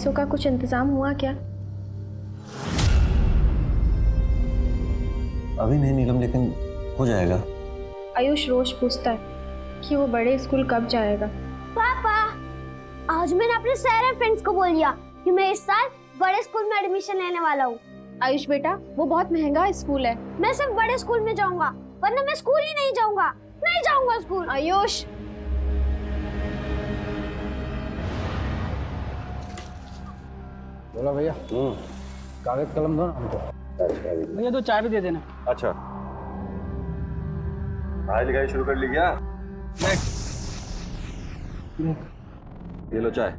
पैसों का कुछ इंतजाम हुआ क्या? अभी नहीं नीलम, लेकिन हो जाएगा। आयुष रोज पूछता है कि वो बड़े स्कूल कब जाएगा। पापा, आज मैंने अपने सारे फ्रेंड्स को बोल दिया कि मैं इस साल बड़े स्कूल में एडमिशन लेने वाला हूँ। आयुष बेटा, वो बहुत महंगा स्कूल है। मैं सिर्फ बड़े स्कूल में जाऊंगा, वरना मैं स्कूल ही नहीं जाऊंगा। नहीं जाऊंगा स्कूल। आयुष, बोला भैया, कागज कलम दो ना हमको। भैया 2 चाय भी दे देना। अच्छा, पढ़ाई लिखाई शुरू कर ली क्या? ये लो चाय।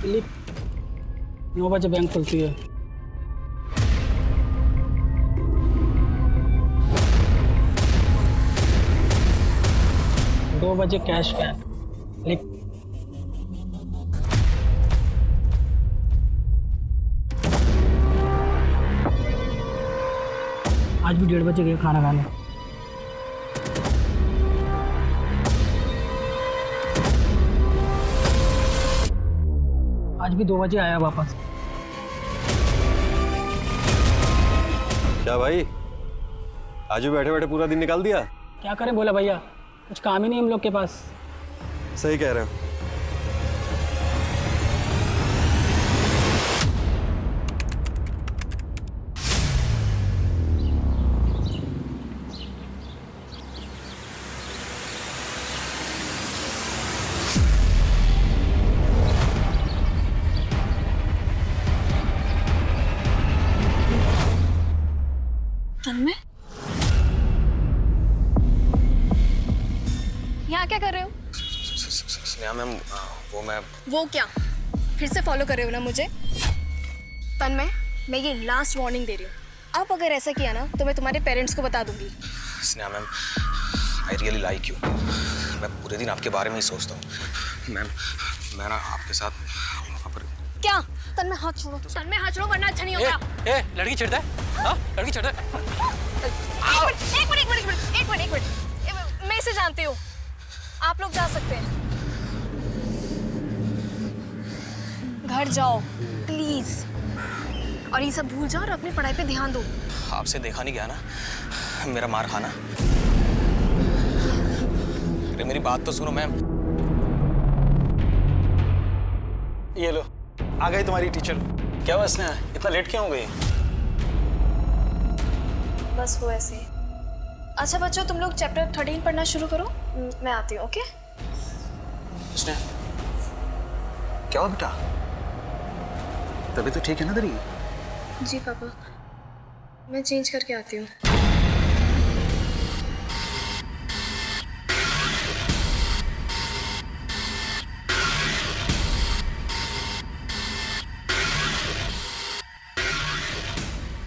दिलीप, 9 बजे बैंक खुलती है। दो बजे कैश बैंक। लिख। आज भी 1:30 बजे गए खाना खाने। आज भी 2 बजे आया वापस। क्या भाई, आज भी बैठे बैठे पूरा दिन निकाल दिया? क्या करें बोला भैया, कुछ काम ही नहीं हम लोग के पास। सही कह रहे हो। तन्मय, यहाँ क्या कर रहे हो? स्नेहा मैम, वो क्या फिर से फॉलो कर रहे हो ना मुझे? तन्मय, मैं ये लास्ट वार्निंग दे रही हूँ। अब अगर ऐसा किया ना तो मैं तुम्हारे पेरेंट्स को बता दूंगी। Sneha ma'am, I really like you. मैं पूरे दिन आपके बारे में ही सोचता हूँ। मैम, मैं ना आपके साथ वहाँ पर। क्या? तन्मय हाथ छोड़ो, तन्मय हाथ छोड़ो वरना अच्छा नहीं होगा। लड़की चिढ़ता है? हाँ, लड़की चिढ़ता है। एक मिनट, मैं इसे जानती हूँ। आप लोग जा सकते हैं। घर जाओ प्लीज, और ये सब भूल जाओ और अपनी पढ़ाई पे ध्यान दो। आपसे देखा नहीं गया ना मेरा मार खाना। अरे मेरी बात तो सुनो मैम। ये लो, आ गई तुम्हारी टीचर। क्या हुआ स्नेहा, इतना लेट क्यों हो गई? बस वो ऐसे ही। अच्छा बच्चों, तुम लोग चैप्टर 13 पढ़ना शुरू करो, मैं आती हूँ। ओके? स्नेहा, क्या हुआ बेटा? तबीयत तो ठीक है ना तेरी? जी पापा, मैं चेंज करके आती हूँ।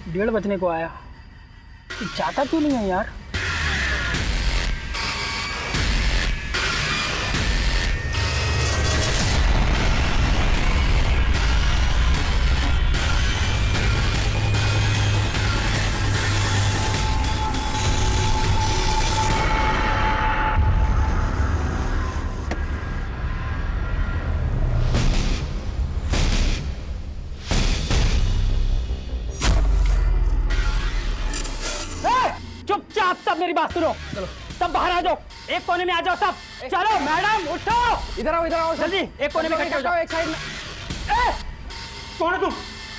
डेढ़ बजने को आया, जाता क्यों नहीं है यार? चुपचाप सब मेरी बात सुनो। चलो सब बाहर आ जाओ, एक कोने में आ जाओ सब। चलो मैडम उठो, इधर आओ जल्दी, एक कोने में इकट्ठे हो जाओ, एक साइड में। कौन है तुम?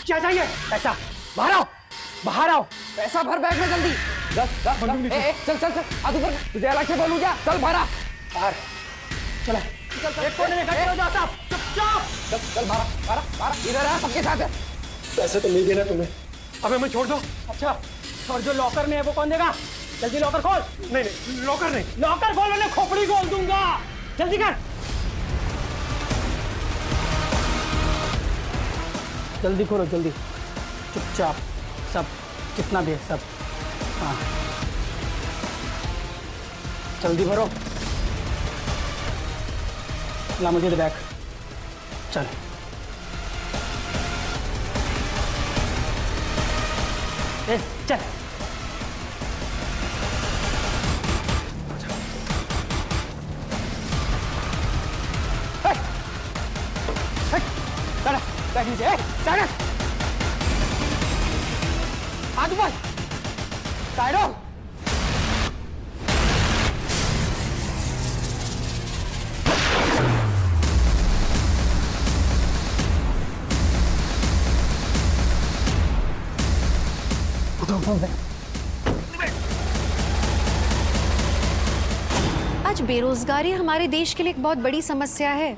क्या चाहिए? पैसा। बाहर आओ। पैसा भर बैग में जल्दी। चल हाथ ऊपर। तुझे अलग से बोलूं क्या? चल बाहर। चलो एक कोने में इकट्ठे हो जाओ सब, चुपचाप। चल बाहर इधर आ, सबके साथ है। पैसे तो नहीं देना तुम्हें। अब हमें छोड़ दो। अच्छा, और जो लॉकर में है वो कौन देगा? जल्दी लॉकर खोल। नहीं, लॉकर नहीं। लॉकर खोल, उन्हें खोपड़ी खोल दूंगा। जल्दी कर। जल्दी खोलो जल्दी, चुपचाप सब, जितना भी है सब। हाँ जल्दी भरो। ला मुझे दे बैग। चल ए, चल। बैठ नीचे, हाथ ऊपर, साइड हो। आज बेरोजगारी हमारे देश के लिए एक बहुत बड़ी समस्या है।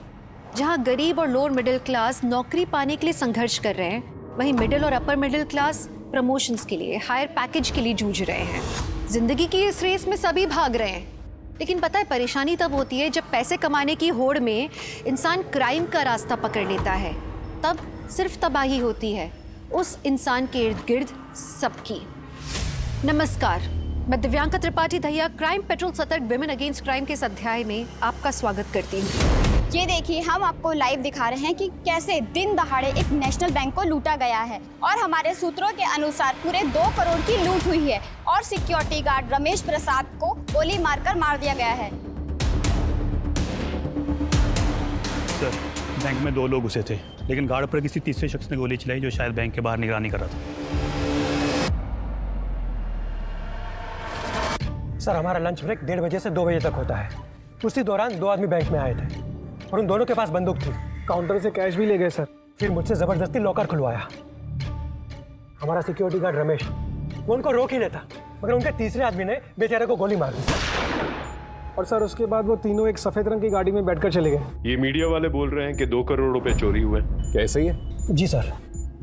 जहां गरीब और लोअर मिडिल क्लास नौकरी पाने के लिए संघर्ष कर रहे हैं, वहीं मिडिल और अपर मिडिल क्लास प्रमोशंस के लिए, हायर पैकेज के लिए जूझ रहे हैं। जिंदगी की इस रेस में सभी भाग रहे हैं, लेकिन पता है परेशानी तब होती है जब पैसे कमाने की होड़ में इंसान क्राइम का रास्ता पकड़ लेता है। तब सिर्फ तबाही होती है उस इंसान के इर्द गिर्द सबकी। नमस्कार, मैं दिव्यांका त्रिपाठी दहिया क्राइम पेट्रोल सतर्क विमेन अगेंस्ट क्राइम के इस अध्याय में आपका स्वागत करती हूँ। ये देखिए, हम आपको लाइव दिखा रहे हैं कि कैसे दिन दहाड़े एक नेशनल बैंक को लूटा गया है और हमारे सूत्रों के अनुसार पूरे 2 करोड़ की लूट हुई है और सिक्योरिटी गार्ड रमेश प्रसाद को गोली मारकर मार दिया गया है। सर, बैंक में 2 लोग घुसे थे, लेकिन गार्ड पर किसी तीसरे शख्स ने गोली चलाई जो शायद बैंक के बाहर निगरानी कर रहा था। सर, हमारा लंच ब्रेक 1:30 बजे से 2 बजे तक होता है। उसी दौरान 2 आदमी बैंक में आए थे और उन दोनों के पास बंदूक थी। काउंटर से कैश भी ले गए सर। फिर मुझसे जबरदस्ती लॉकर खुलवाया। हमारा सिक्योरिटी गार्ड रमेश, वो उनको रोक ही लेता, मगर उनके तीसरे आदमी ने बेचारे को गोली मार दी। और सर उसके बाद वो तीनों एक सफेद रंग की गाड़ी में बैठकर चले गए। ये मीडिया वाले बोल रहे हैं कि 2 करोड़ रुपए चोरी हुए। क्या ऐसा ही है? जी सर।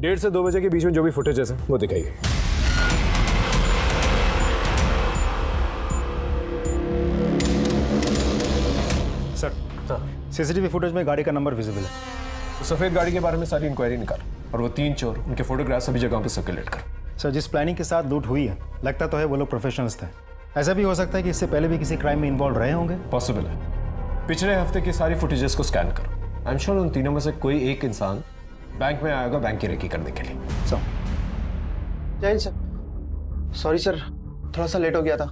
1:30 से 2 बजे के बीच में जो भी फुटेजेस है वो दिखाइए। सर, सीसीटीवी फुटेज में गाड़ी का नंबर विजिबल है। तो सफेद गाड़ी के बारे में सारी इंक्वायरी निकाल और वो 3 चोर, उनके फोटोग्राफ सभी जगहों पे सर्कुलेट कर। सर, जिस प्लानिंग के साथ लूट हुई है, लगता तो है वो लोग प्रोफेशनल्स थे। ऐसा भी हो सकता है कि इससे पहले भी किसी क्राइम में इन्वॉल्व रहे होंगे। पॉसिबल है। पिछले हफ्ते की सारी फुटेजेस को स्कैन करो। आई एम श्योर उन तीनों में से कोई एक इंसान बैंक में आएगा बैंक की रेकी करने के लिए। जय सर, सॉरी सर, थोड़ा सा लेट हो गया था।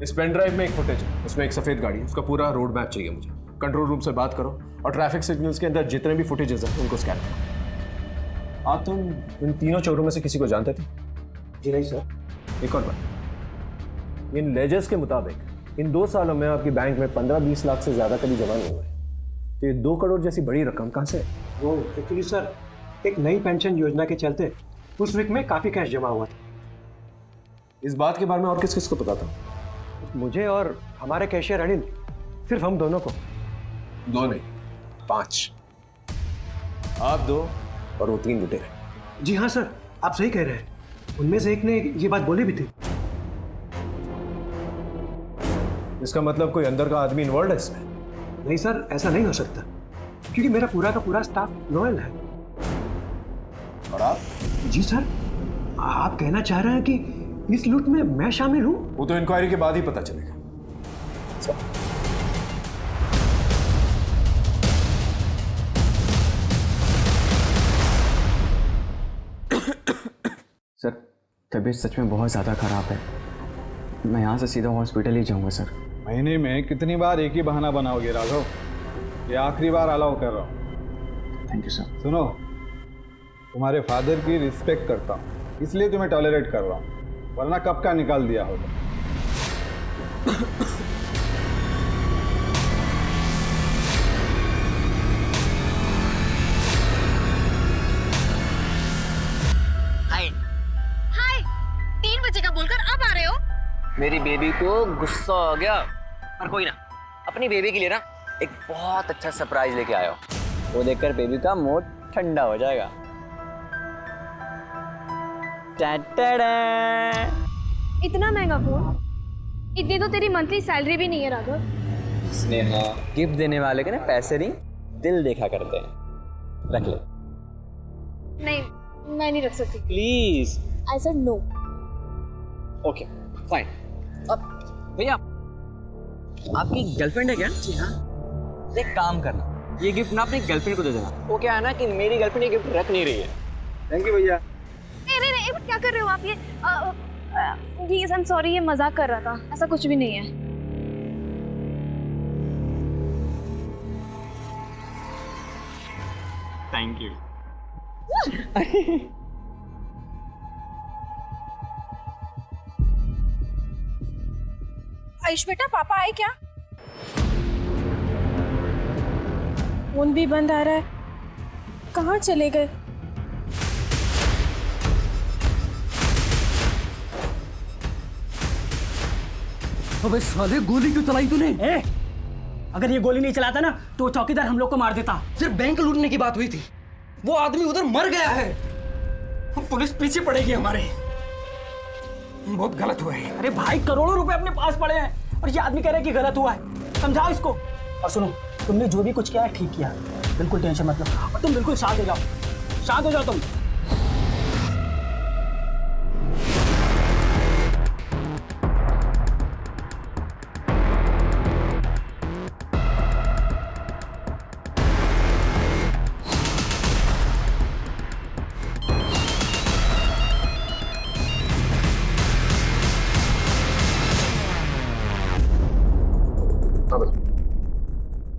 इस पेन ड्राइव में एक फुटेज है, उसमें एक सफेद गाड़ी, उसका पूरा रोड मैप चाहिए मुझे। कंट्रोल रूम से बात करो और ट्रैफिक सिग्नल्स के अंदर जितने भी फुटेजेस हैं उनको स्कैन करो। आप तुम इन तीनों चोरों में से किसी को जानते थे? जी नहीं सर। एक और बात, इन लेजर्स के मुताबिक इन 2 सालों में आपकी बैंक में 15-20 लाख से ज्यादा कभी जमा नहीं हुए। तो ये 2 करोड़ जैसी बड़ी रकम कहाँ से? वो एक्चुअली सर, एक नई पेंशन योजना के चलते उस वीक में काफी कैश जमा हुआ था। इस बात के बारे में और किस किस को पता था? मुझे और हमारे कैशियर अनिल, सिर्फ हम दोनों को। 2 नहीं, 5। आप 2 और वो 3 लुटेरे। जी हाँ सर, आप सही कह रहे हैं। उनमें से एक ने ये बात बोली भी थी। इसका मतलब कोई अंदर का आदमी इन्वॉल्व है इसमें? नहीं सर, ऐसा नहीं हो सकता, क्योंकि मेरा पूरा का पूरा स्टाफ लॉयल है। और आप? जी सर, आप कहना चाह रहे हैं कि इस लूट में मैं शामिल हूं? वो तो इंक्वायरी के बाद ही पता चलेगा। सर, तबीयत सच में बहुत ज़्यादा ख़राब है। मैं यहाँ से सीधा हॉस्पिटल ही जाऊँगा सर। महीने में कितनी बार एक ही बहाना बनाओगे राघव? ये आखिरी बार अलाउ कर रहा हूँ। Thank you sir. सुनो, तुम्हारे फादर की रिस्पेक्ट करता हूँ, इसलिए तुम्हें टॉलरेट कर रहा हूँ, वरना कब का निकाल दिया होगा। हाय, 3 बजे का बोलकर अब आ रहे हो? मेरी बेबी को गुस्सा आ गया, पर कोई ना, अपनी बेबी के लिए ना एक बहुत अच्छा सरप्राइज लेके आया हूं। वो देखकर बेबी का मूड ठंडा हो जाएगा। इतना महंगा फोन? इतनी तो तेरी मंथली सैलरी भी नहीं है राघव। स्नेहा, गिफ्ट देने वाले के ना पैसे नहीं, दिल देखा करते हैं। रख ले। नहीं, मैं नहीं रख सकती। Please. I said no. Okay fine. अब भैया आपकी गर्लफ्रेंड है क्या? जी हाँ। एक काम करना, ये गिफ्ट ना अपनी गर्लफ्रेंड को दे देना। वो क्या है ना कि मेरी गर्लफ्रेंड ये गिफ्ट रख नहीं रही है। थैंक यू भैया। नहीं, एक मिनट, क्या कर रहे हो आप ये? प्लीज, आई एम सॉरी, ये मजाक कर रहा था, ऐसा कुछ भी नहीं है। Thank you. आयुष बेटा, पापा आए क्या? फोन भी बंद आ रहा है, कहाँ चले गए? अबे साले, गोली क्यों चलाई तूने? अगर ये गोली नहीं चलाता ना तो चौकीदार हम लोग को मार देता। सिर्फ बैंक लूटने की बात हुई थी, वो आदमी उधर मर गया है। पुलिस पीछे पड़ेगी हमारे। बहुत गलत हुआ है। अरे भाई, करोड़ों रुपए अपने पास पड़े हैं और ये आदमी कह रहा है कि गलत हुआ है। समझाओ इसको। और सुनो, तुमने जो भी कुछ किया है ठीक किया, बिल्कुल टेंशन मत लो और तुम बिल्कुल शांत हो जाओ, शांत हो जाओ तुम।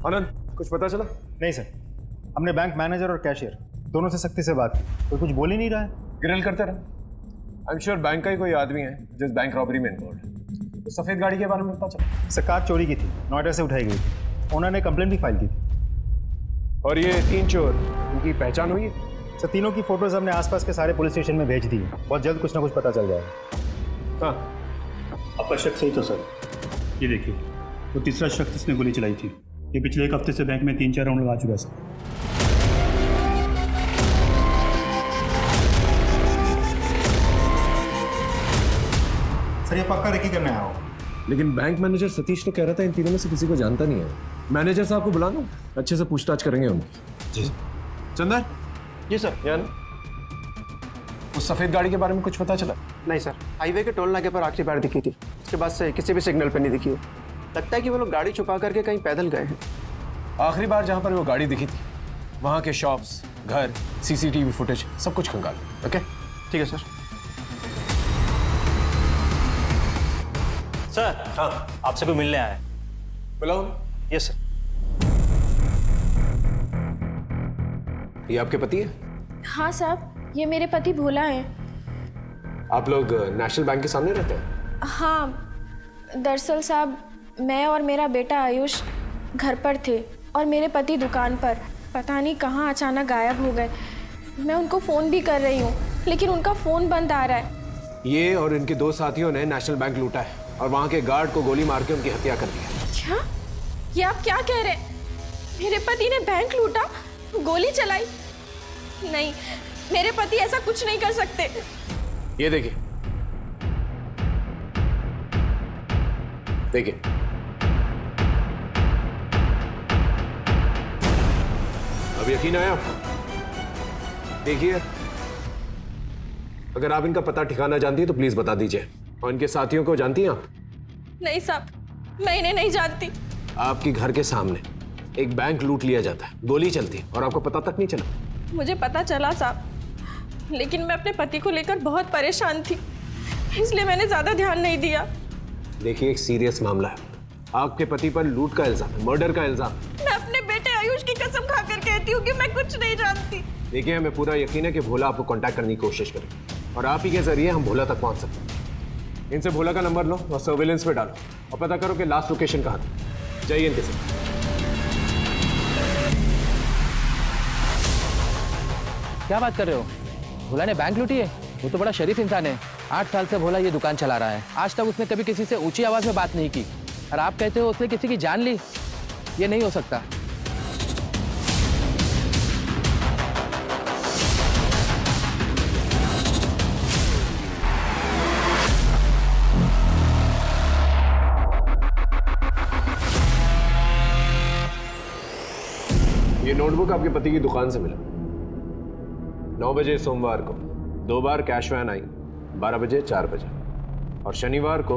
आनंद, कुछ पता चला? नहीं सर, हमने बैंक मैनेजर और कैशियर दोनों से सख्ती से बात की, कोई कुछ बोल ही नहीं रहा है। ग्रिल करते रहे। आई एम श्योर बैंक का ही कोई आदमी है जिस बैंक रॉबरी में इन्वॉल्व है। तो सफ़ेद गाड़ी के बारे में पता चला? सर, कार चोरी की थी, नोएडा से उठाई गई थी, ओनर ने कंप्लेंट भी फाइल की थी। और ये 3 चोर, उनकी पहचान हुई है? सर, तीनों की फोटोज हमने आसपास के सारे पुलिस स्टेशन में भेज दी है, बहुत जल्द कुछ ना कुछ पता चल जाएगा। हाँ, आपका शक सही तो सर। ये देखिए, वो तीसरा शख्स जिसने गोली चलाई थी, ये पिछले 1 हफ्ते से बैंक में 3-4 राउंड लगा चुका है सर। सर, ये पक्का रेकी करने आया हो। लेकिन बैंक मैनेजर सतीश तो कह रहा था इन तीनों में से किसी को जानता नहीं है। मैनेजर साहब को बुला लो, अच्छे से पूछताछ करेंगे उनकी। जी चंदर। जी सर। यान, उस सफ़ेद गाड़ी के बारे में कुछ पता चला? नहीं सर, हाईवे के टोल नाके पर आखिरी बार दिखी थी, उसके बाद से किसी भी सिग्नल पर नहीं दिखी है। लगता है कि वो लोग गाड़ी छुपा करके कहीं पैदल गए हैं। आखिरी बार जहाँ पर वो गाड़ी दिखी थी वहाँ के शॉप्स, घर, CCTV फुटेज सब कुछ खंगाल। ओके, ठीक है सर। सर, हाँ, आपसे कोई मिलने आया है। बुलाओ। Yes sir. ये आपके पति है? हाँ साहब, ये मेरे पति भोला हैं। आप लोग नेशनल बैंक के सामने रहते हैं? हाँ, दरअसल साहब, मैं और मेरा बेटा आयुष घर पर थे और मेरे पति दुकान पर। पता नहीं कहाँ अचानक गायब हो गए। मैं उनको फ़ोन भी कर रही हूँ लेकिन उनका फ़ोन बंद आ रहा है। ये और इनके 2 साथियों ने नेशनल बैंक लूटा है और वहाँ के गार्ड को गोली मार के उनकी हत्या कर दी है। क्या? ये आप क्या कह रहे हैं? मेरे पति ने बैंक लूटा, गोली चलाई? नहीं, मेरे पति ऐसा कुछ नहीं कर सकते। ये देखिए, देखिए, अब यकीन आया आपको? देखिए, अगर आप इनका पता ठिकाना जानती है तो प्लीज बता दीजिए। और इनके साथियों को जानती हैं आप? नहीं साहब, मैं इन्हें नहीं जानती। आपके घर के सामने एक बैंक लूट लिया जाता है, गोली चलती है और आपको पता तक नहीं चला? मुझे पता चला साहब, लेकिन मैं अपने पति को लेकर बहुत परेशान थी, इसलिए मैंने ज्यादा ध्यान नहीं दिया। देखिए, एक सीरियस मामला है। आपके पति पर लूट का इल्जाम है, मर्डर का इल्जाम। मैं अपने बेटे आयुष की कसम खाकर कहती हूँ कि मैं कुछ नहीं जानती। देखिए, हमें पूरा यकीन है कि भोला आपको कांटेक्ट करने की कोशिश करेगी और आप ही के जरिए हम भोला तक पहुंच सकते हैं। इनसे भोला का नंबर लो और सर्विलेंस पे डालो और पता करो कि लास्ट लोकेशन कहाँ थी। जाइए इनके साथ। क्या बात कर रहे हो? भोला ने बैंक लूटी है? वो तो बड़ा शरीफ इंसान है। 8 साल से भोला ये दुकान चला रहा है, आज तक उसने कभी किसी से ऊंची आवाज में बात नहीं की। और आप कहते हो उसने किसी की जान ली? ये नहीं हो सकता। ये नोटबुक आपके पति की दुकान से मिला 9 बजे सोमवार को। 2 बार कैश वैन आई, 12 बजे 4 बजे, और शनिवार को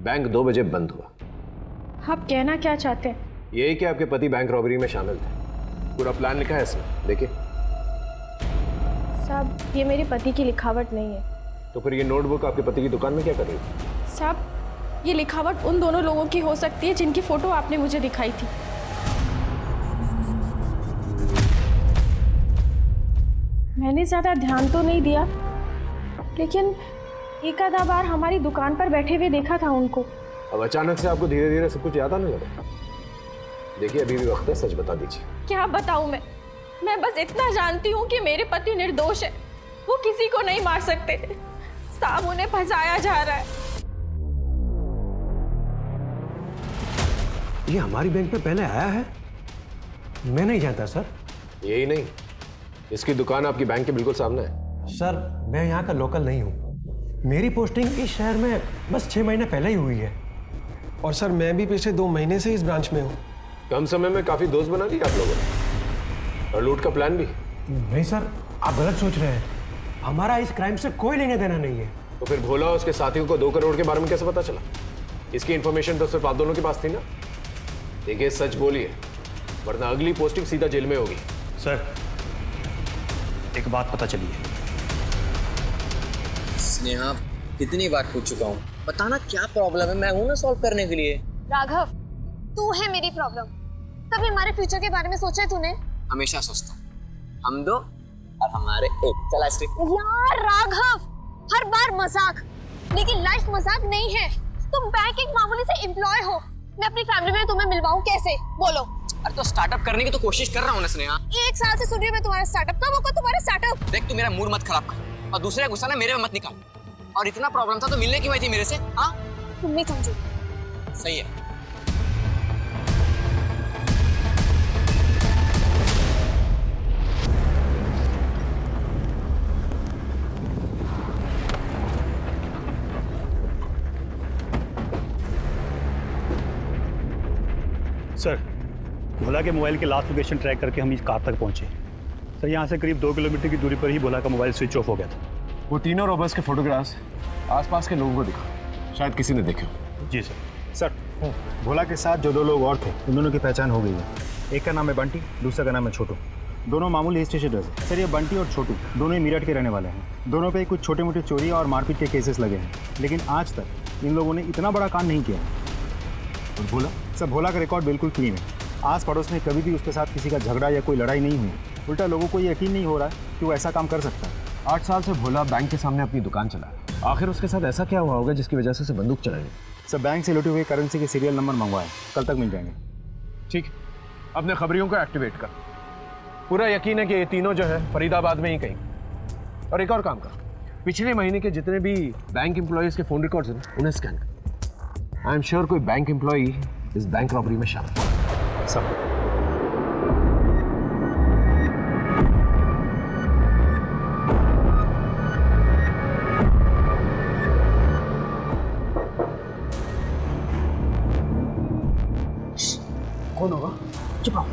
बैंक 2 बजे बंद हुआ। आप कहना क्या चाहते हैं? यही कि आपके पति बैंक रॉबरी में शामिल थे। पूरा प्लान लिखा है इसमें, देखिए। साहब, ये मेरे पति की लिखावट नहीं है। तो फिर ये नोटबुक आपके पति की दुकान में क्या कर रही थी? साहब, ये लिखावट उन दोनों लोगों की हो सकती है जिनकी फोटो आपने मुझे दिखाई थी। मैंने ज़्यादा ध्यान तो नहीं दिया, लेकिन एक आधा बार हमारी दुकान पर बैठे हुए देखा था उनको। अब अचानक से आपको धीरे धीरे सब कुछ याद आने लगा। देखिए, अभी भी वक्त है, सच बता दीजिए। क्या बताऊं मैं बस इतना जानती हूँ कि मेरे पति निर्दोष है। वो किसी को नहीं मार सकते। साहब, उन्हें फंसाया जा रहा है। ये हमारी बैंक में पहले आया है? मैं नहीं जानता सर। यही नहीं, इसकी दुकान आपकी बैंक के बिल्कुल सामने है। सर, मैं यहाँ का लोकल नहीं हूँ। मेरी पोस्टिंग इस शहर में बस 6 महीने पहले ही हुई है। और सर, मैं भी पिछले 2 महीने से इस ब्रांच में हूँ। कम समय में काफी दोस्त बना लिए आप लोगों ने, और लूट का प्लान भी। नहीं सर, आप गलत सोच रहे हैं। हमारा इस क्राइम से कोई लेना देना नहीं है। तो फिर भोला और उसके साथियों को 2 करोड़ के बारे में कैसे पता चला? इसकी इंफॉर्मेशन तो सिर्फ आप दोनों के पास थी ना। देखिए, सच बोलिए, वरना अगली पोस्टिंग सीधा जेल में होगी। सर, एक बात पता चली है। स्नेहा, कितनी बार पूछ चुका हूँ, बताना क्या प्रॉब्लम है, मैं हूं ना सॉल्व करने के लिए। राघव, तू है मेरी प्रॉब्लम। कभी हमारे फ्यूचर के बारे में सोचा है तूने? हमेशा सोचता हूँ, हम 2 और हमारे 1। चल आइसक्रीम। यार राघव, हर बार मजाक, लेकिन लाइफ मजाक नहीं है। तुम बैंक एक मामूली से एम्प्लॉय हो। मैं अपनी फैमिली में तुम्हें मिलवाऊं कैसे? बोलो। अरे तो स्टार्टअप करने की तो कोशिश कर रहा हूँ ना स्नेहा। 1 साल से सुन रही हूं मैं तुम्हारा स्टार्टअप। कब होगा तुम्हारा स्टार्टअप? देख, तू मेरा मूड मत खराब कर, और दूसरे का गुस्सा ना मेरे में मत निकाल। और इतना प्रॉब्लम था तो मिलने क्यों आई थी मेरे से? हाँ, तुम नहीं समझो। सही है। सर, भोला के मोबाइल के लास्ट लोकेशन ट्रैक करके हम इस कार तक पहुंचे। सर, यहाँ से करीब 2 किलोमीटर की दूरी पर ही भोला का मोबाइल स्विच ऑफ हो गया था। वो तीनों रॉबर्स के फोटोग्राफ्स आसपास के लोगों को दिखा, शायद किसी ने देखे हो। जी सर। सर, भोला के साथ जो 2 लोग और थे, उन दोनों की पहचान हो गई है। एक का नाम है बंटी, दूसरा का नाम है छोटू। दोनों मामूली स्टेशनर्स हैं। सर, ये बंटी और छोटू दोनों ही मेरठ के रहने वाले हैं। दोनों पे कुछ छोटे मोटे चोरी और मारपीट के केसेस लगे हैं, लेकिन आज तक इन लोगों ने इतना बड़ा काम नहीं किया। और भोला? सर, भोला का रिकॉर्ड बिल्कुल क्लीन है। आस पड़ोस में कभी भी उसके साथ किसी का झगड़ा या कोई लड़ाई नहीं हुई। उल्टा लोगों को ये यकीन नहीं हो रहा है कि वो ऐसा काम कर सकता है। 8 साल से भोला बैंक के सामने अपनी दुकान चला है। आखिर उसके साथ ऐसा क्या हुआ होगा जिसकी वजह से उसे बंदूक चलाई? सर, बैंक से लूटे हुए करेंसी के सीरियल नंबर मंगवाए, कल तक मिल जाएंगे। ठीक, अपने खबरियों को एक्टिवेट कर। पूरा यकीन है कि ये तीनों जो है फरीदाबाद में ही कहीं। और एक और काम कर, पिछले महीने के जितने भी बैंक एम्प्लॉयज के फोन रिकॉर्ड्स हैं उन्हें स्कैन कर। आई एम श्योर कोई बैंक एम्प्लॉय इस बैंक रॉबरी में शामिल है। सब कौन होगा? चुप रहो।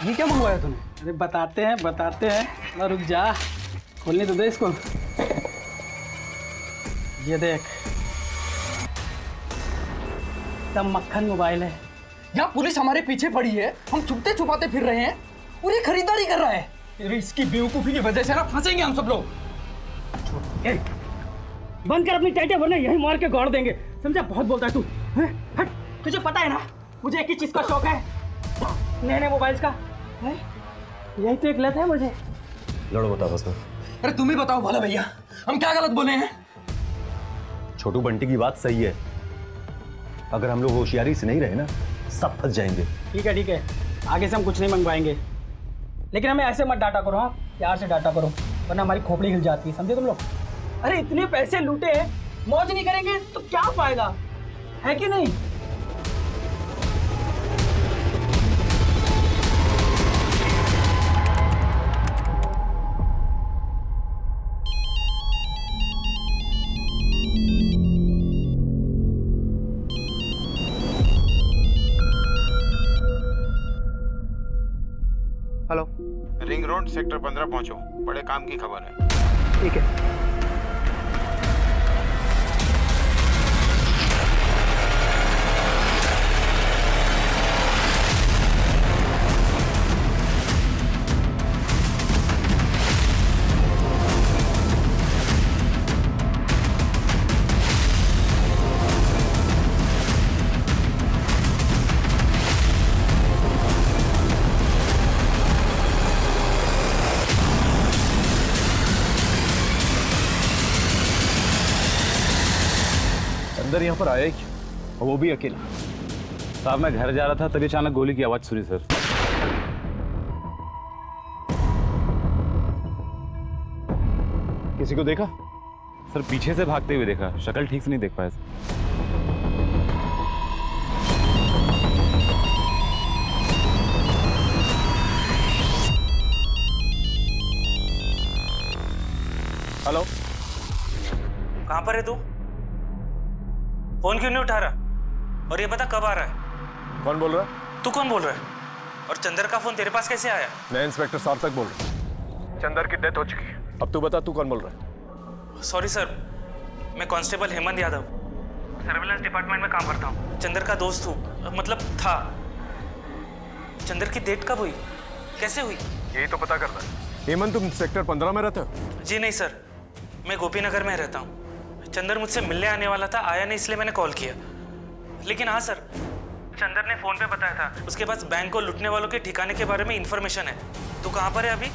ये क्या मंगवाया तूने? अरे बताते हैं ना, रुक जा, खोलने तो दे इसको। ये देख, एकदम मक्खन मोबाइल है। यहाँ पुलिस हमारे पीछे पड़ी है, हम छुपते छुपाते फिर रहे हैं, पूरी खरीदारी कर रहा है। इसकी बेवकूफी की वजह से ना फंसेंगे हम सब लोग। बंद कर अपनी टाइटें, वरना यही मार के गाड़ देंगे, समझा? बहुत बोलता है तू। हट, तुझे पता है ना मुझे एक ही चीज का शौक है, नए नए मोबाइल्स का। यही तो एक लत है मुझे। लड़ो, बताओ बस। अरे तुम ही बताओ भोला भैया, हम क्या गलत बोले हैं? छोटू बंटी की बात सही है। अगर हम लोग होशियारी से नहीं रहे ना, सब फंस जाएंगे। ठीक है, आगे से हम कुछ नहीं मंगवाएंगे, लेकिन हमें ऐसे मत डांटा करो। हाँ, प्यार से डांटा करो, वरना हमारी खोपड़ी हिल जाती है, समझे तुम लोग? अरे इतने पैसे लूटे हैं, मौज नहीं करेंगे तो क्या फायदा है कि नहीं? रिंग रोड सेक्टर 15 पहुंचो, बड़े काम की खबर है। ठीक है। अंदर यहाँ पर आया ही क्यों? और वो भी अकेला। साहब मैं घर जा रहा था तभी अचानक गोली की आवाज सुनी सर। किसी को देखा? सर पीछे से भागते हुए देखा, शक्ल ठीक से नहीं देख पाया सर। हेलो, कहाँ पर है तू? फोन क्यों नहीं उठा रहा? और ये पता कब आ रहा है? कौन बोल रहा है? तू कौन बोल रहा है? और चंदर का फोन तेरे पास कैसे आया? मैं इंस्पेक्टर सार्थक बोल रहा हूँ। चंदर की डेथ हो चुकी है। अब तू बता, तू कौन बोल रहा है? सॉरी सर, मैं constable Hemant Yadav, surveillance department में काम करता हूँ। चंदर का दोस्त हूँ, मतलब था। चंदर की डेथ कब हुई, कैसे हुई? यही तो पता करना है। हेमंत, तुम सेक्टर 15 में रहते हो? जी नहीं सर, मैं गोपीनगर में रहता हूँ। चंदर मुझसे मिलने आने वाला था, आया नहीं, इसलिए मैंने कॉल किया। लेकिन हाँ सर, चंदर ने फोन पे बताया था उसके पास बैंक को लूटने वालों के ठिकाने के बारे में इंफॉर्मेशन है। तू कहाँ पर है अभी?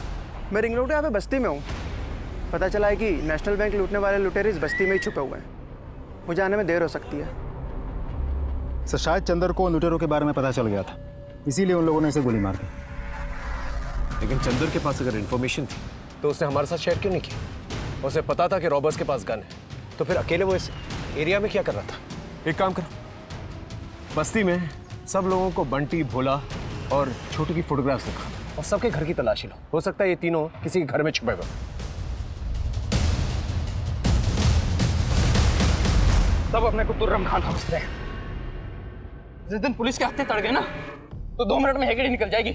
मैं रिंग रोड यहाँ पे बस्ती में हूँ। पता चला है कि नेशनल बैंक लूटने वाले लुटेरे इस बस्ती में ही छुपे हुए हैं। मुझे आने में देर हो सकती है। सर शायद चंदर को लुटेरों के बारे में पता चल गया था, इसीलिए उन लोगों ने इसे गोली मार दी। लेकिन चंदर के पास अगर इन्फॉर्मेशन थी तो उसने हमारे साथ शेयर क्यों नहीं किया? उसे पता था कि रॉबर्स के पास गन है, तो फिर अकेले वो इस एरिया में क्या कर रहा था? एक काम करो, बस्ती में सब लोगों को बंटी, भोला और छोटू की फोटोग्राफ्स दिखा और सबके घर की तलाशी लो। हो सकता है ये तीनों किसी के घर में छुपे हुए। सब अपने को तुर्रम खान समझते हैं। जिस दिन पुलिस के हत्थे तड़ गए ना, तो 2 मिनट में हेगड़ी निकल जाएगी।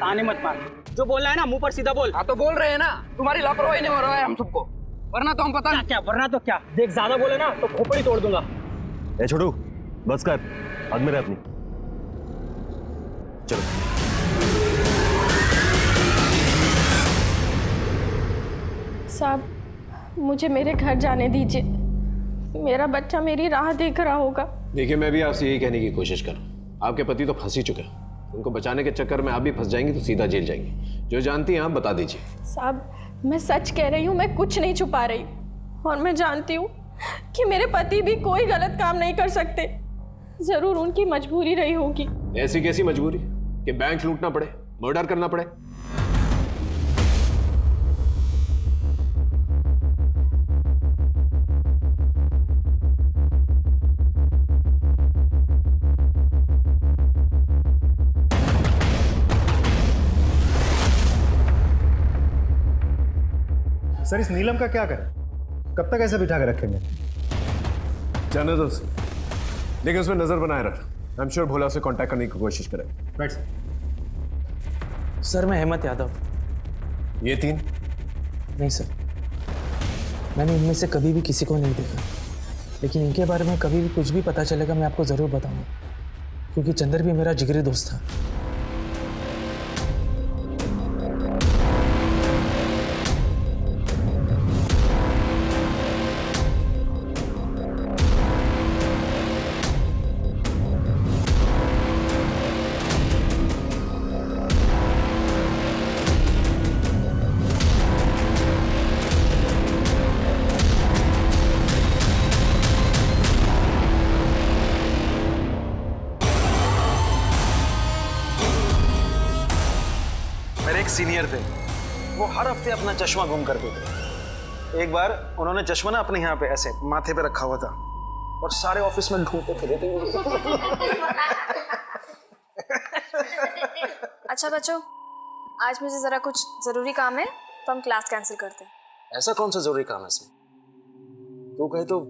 ताने मत मार, जो बोल रहा है ना मुंह पर सीधा बोल। हाँ तो बोल रहे हैं ना, तुम्हारी लापरवाही ने मरवाया हम सबको, वरना तो हम पता नहीं क्या। वरना तो क्या, देख ज्यादा बोले ना तो खोपड़ी तोड़ दूंगा। ए छोटू, बस कर, हाथ में रह अपनी। चलो। साहब, मुझे मेरे घर जाने दीजिए। मेरा बच्चा मेरी राह देख रहा होगा। देखिए, मैं भी आपसे यही कहने की कोशिश कर रहा हूँ। आपके पति तो फंस ही चुके हैं, उनको बचाने के चक्कर में आप भी फंस जाएंगी तो सीधा जेल जाएंगी। जो जानती हैं आप बता दीजिए। साहब, मैं सच कह रही हूँ, मैं कुछ नहीं छुपा रही। और मैं जानती हूँ कि मेरे पति भी कोई गलत काम नहीं कर सकते। जरूर उनकी मजबूरी रही होगी। ऐसी कैसी मजबूरी कि बैंक लूटना पड़े, मर्डर करना पड़े? सर इस नीलम का क्या करें? कब तक ऐसे बिठा के रखेंगे? जाने दो, लेकिन उसमें नजर बनाए रख। आई एम श्योर भोला से कांटेक्ट करने की कोशिश करें। राइट सर, मैं हेमंत यादव। ये तीन? नहीं सर, मैंने इनमें से कभी भी किसी को नहीं देखा, लेकिन इनके बारे में कभी भी कुछ भी पता चलेगा मैं आपको जरूर बताऊंगा, क्योंकि चंदर भी मेरा जिगरी दोस्त था। सीनियर थे, वो हर हफ्ते अपना चश्मा गुम करते थे। एक बार उन्होंने चश्मा ना अपने यहाँ पे ऐसे माथे पे रखा हुआ था और सारे ऑफिस में ढूंढते फिरे थे। अच्छा बच्चों, आज मुझे जरा कुछ जरूरी काम है, तो हम क्लास कैंसिल करते हैं। ऐसा कौन सा जरूरी काम है इसमें? तू कहे तो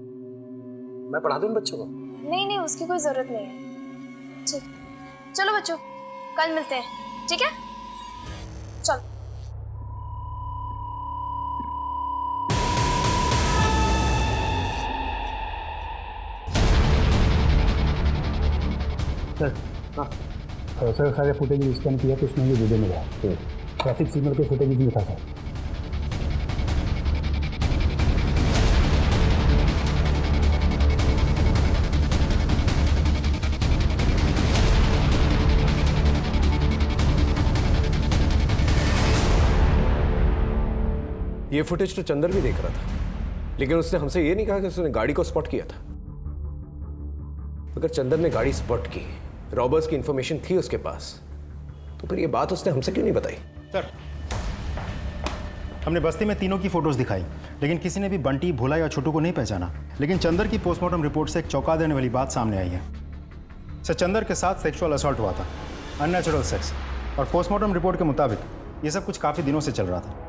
मैं पढ़ा दूं बच्चों को। नहीं नहीं, उसकी कोई जरूरत नहीं है। ठीक, चलो बच्चों, कल मिलते हैं, ठीक है? सर सर सारे फुटेज स्कैन किया तो उसमें ये वीडियो मिला। ट्रैफिक सिग्नल के फुटेज भी था सर। ये फुटेज तो चंदर भी देख रहा था, लेकिन उसने हमसे ये नहीं कहा कि उसने गाड़ी को स्पॉट किया था। अगर चंदर ने गाड़ी स्पॉट की, रॉबर्स की इंफॉर्मेशन थी उसके पास, तो फिर ये बात उसने हमसे क्यों नहीं बताई? सर हमने बस्ती में तीनों की फोटोज दिखाई, लेकिन किसी ने भी बंटी, भोला या छोटू को नहीं पहचाना। लेकिन चंदर की पोस्टमार्टम रिपोर्ट से एक चौंका देने वाली बात सामने आई है। सर चंदर के साथ सेक्सुअल असॉल्ट हुआ था, अननेचुरल सेक्स, और पोस्टमार्टम रिपोर्ट के मुताबिक ये सब कुछ काफी दिनों से चल रहा था।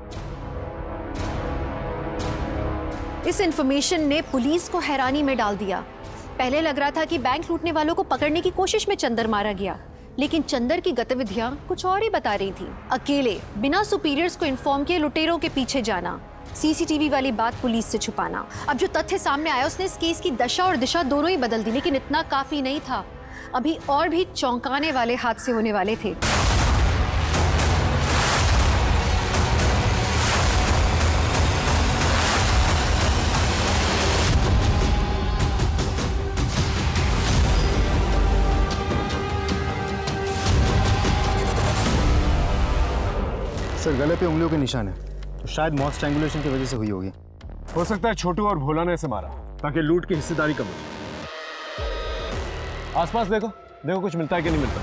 इस इंफॉर्मेशन ने पुलिस को हैरानी में डाल दिया। पहले लग रहा था कि बैंक लूटने वालों को पकड़ने की कोशिश में चंदर मारा गया, लेकिन चंदर की गतिविधियां कुछ और ही बता रही थी। अकेले बिना सुपीरियर्स को इन्फॉर्म किए लुटेरों के पीछे जाना, सीसीटीवी वाली बात पुलिस से छुपाना। अब जो तथ्य सामने आया उसने इस केस की दशा और दिशा दोनों ही बदल दी। लेकिन इतना काफी नहीं था, अभी और भी चौंकाने वाले हादसे होने वाले थे। सर गले पे उंगलियों के निशान है, तो शायद मौत स्ट्रैंगुलेशन की वजह से हुई होगी। हो सकता है छोटू और भोला ने इसे मारा ताकि लूट की हिस्सेदारी कम हो। आसपास देखो, देखो कुछ मिलता है कि नहीं मिलता।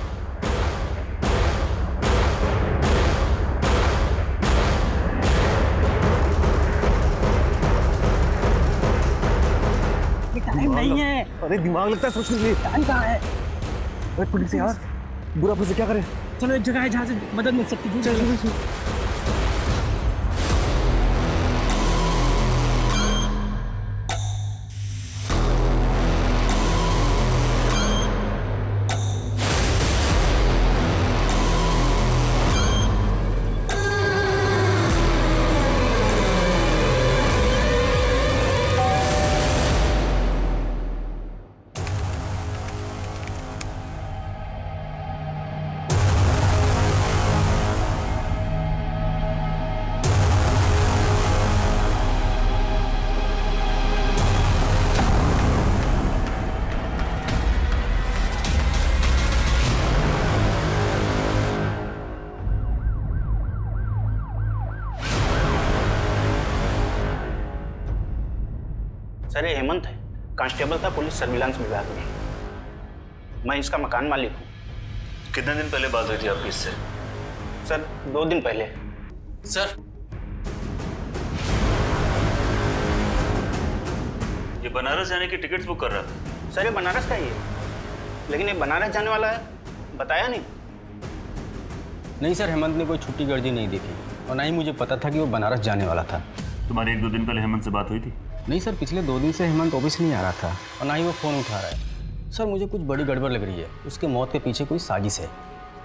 टाइम नहीं है। अरे दिमाग लगता है सोचने के लिए। टाइम कहाँ है? अरे पुलिस यार, बुरा पुलिस क्या करे? चलो एक जगह है जहाँ से मदद मिल सकती है। चलो सर ये हेमंत है, कांस्टेबल था पुलिस सर्विलांस विभाग में। मैं इसका मकान मालिक हूँ। कितने दिन पहले बात हुई थी आपकी इससे? सर 2 दिन पहले। सर ये बनारस जाने की टिकट्स बुक कर रहा था। सर ये बनारस का ही है, लेकिन ये बनारस जाने वाला है बताया नहीं। नहीं सर, हेमंत ने कोई छुट्टी गर्दी नहीं दी थी और ना ही मुझे पता था कि वो बनारस जाने वाला था। तुम्हारी 1-2 दिन पहले हेमंत से बात हुई थी? नहीं सर, पिछले 2 दिन से हेमंत ऑफिस नहीं आ रहा था और ना ही वो फ़ोन उठा रहा है। सर मुझे कुछ बड़ी गड़बड़ लग रही है, उसके मौत के पीछे कोई साजिश है।